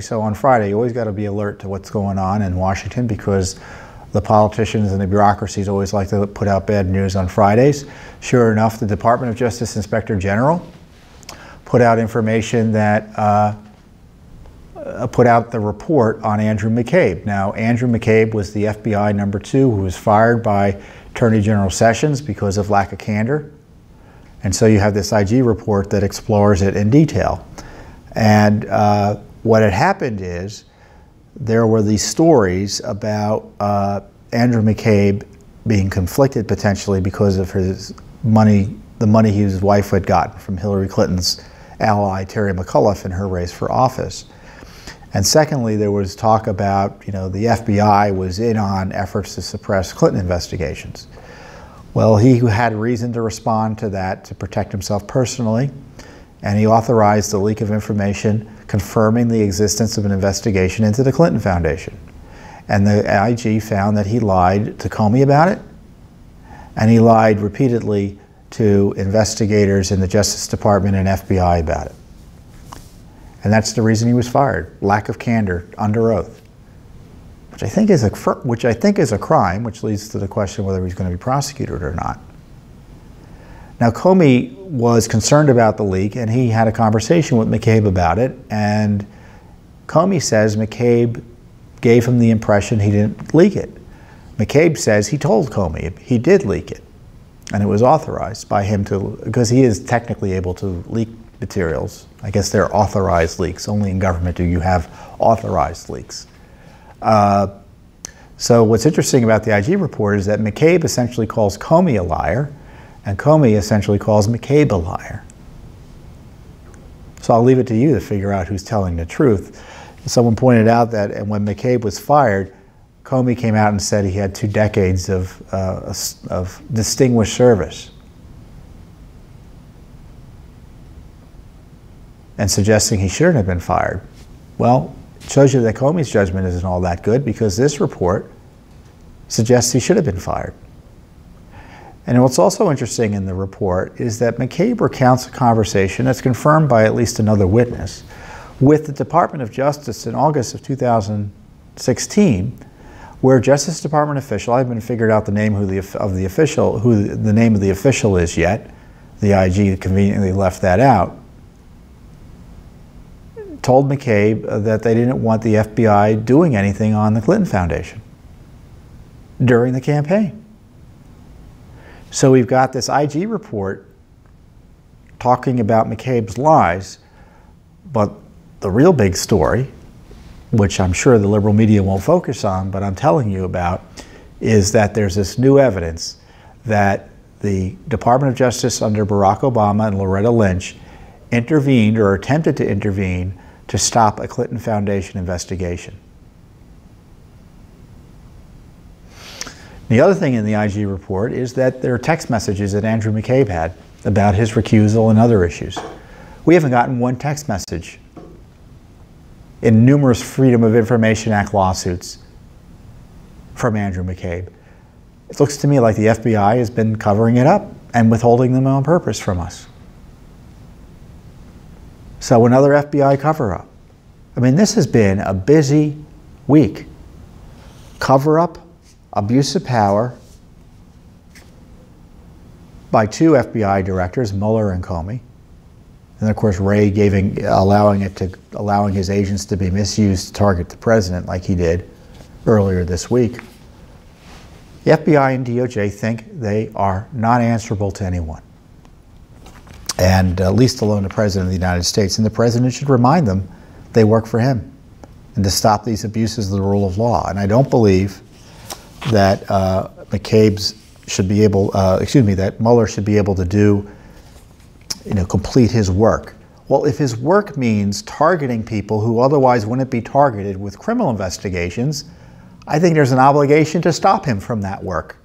So on Friday, you always got to be alert to what's going on in Washington because the politicians and the bureaucracies always like to put out bad news on Fridays. Sure enough, the Department of Justice Inspector General put out information that put out the report on Andrew McCabe. Now, Andrew McCabe was the FBI #2 who was fired by Attorney General Sessions because of lack of candor. And so you have this IG report that explores it in detail. And what had happened is there were these stories about Andrew McCabe being conflicted potentially because of his money, the money his wife had gotten from Hillary Clinton's ally Terry McAuliffe in her race for office. And secondly, there was talk about, the FBI was in on efforts to suppress Clinton investigations. Well, he had reason to respond to that to protect himself personally, and he authorized the leak of information confirming the existence of an investigation into the Clinton Foundation. And the IG found that he lied to Comey about it, and he lied repeatedly to investigators in the Justice Department and FBI about it. And that's the reason he was fired, lack of candor under oath, which I think is a crime, which leads to the question whether he's going to be prosecuted or not. Now, Comey was concerned about the leak, and he had a conversation with McCabe about it, and Comey says McCabe gave him the impression he didn't leak it. McCabe says he told Comey he did leak it, and it was authorized by him because he is technically able to leak materials. I guess they're authorized leaks. Only in government do you have authorized leaks. So what's interesting about the IG report is that McCabe essentially calls Comey a liar, and Comey essentially calls McCabe a liar. So I'll leave it to you to figure out who's telling the truth. Someone pointed out that when McCabe was fired, Comey came out and said he had 2 decades of distinguished service, and suggesting he shouldn't have been fired. Well, it shows you that Comey's judgment isn't all that good, because this report suggests he should have been fired. And what's also interesting in the report is that McCabe recounts a conversation that's confirmed by at least another witness with the Department of Justice in August of 2016, where a Justice Department official, I haven't figured out the name who the name of the official is yet. The IG conveniently left that out. Told McCabe that they didn't want the FBI doing anything on the Clinton Foundation during the campaign. So we've got this IG report talking about McCabe's lies, but the real big story, which I'm sure the liberal media won't focus on, but I'm telling you about, is that there's this new evidence that the Department of Justice under Barack Obama and Loretta Lynch intervened or attempted to intervene to stop a Clinton Foundation investigation. The other thing in the IG report is that there are text messages that Andrew McCabe had about his recusal and other issues. We haven't gotten one text message in numerous Freedom of Information Act lawsuits from Andrew McCabe. It looks to me like the FBI has been covering it up and withholding them on purpose from us. So another FBI cover-up. I mean, this has been a busy week. Cover-up, abuse of power by 2 FBI directors, Mueller and Comey. And of course, Wray allowing his agents to be misused to target the president like he did earlier this week. The FBI and DOJ think they are not answerable to anyone, and least alone the President of the United States. And the President should remind them they work for him and to stop these abuses of the rule of law. And I don't believe that McCabe's should be able, that Mueller should be able to do, complete his work. Well, if his work means targeting people who otherwise wouldn't be targeted with criminal investigations, I think there's an obligation to stop him from that work.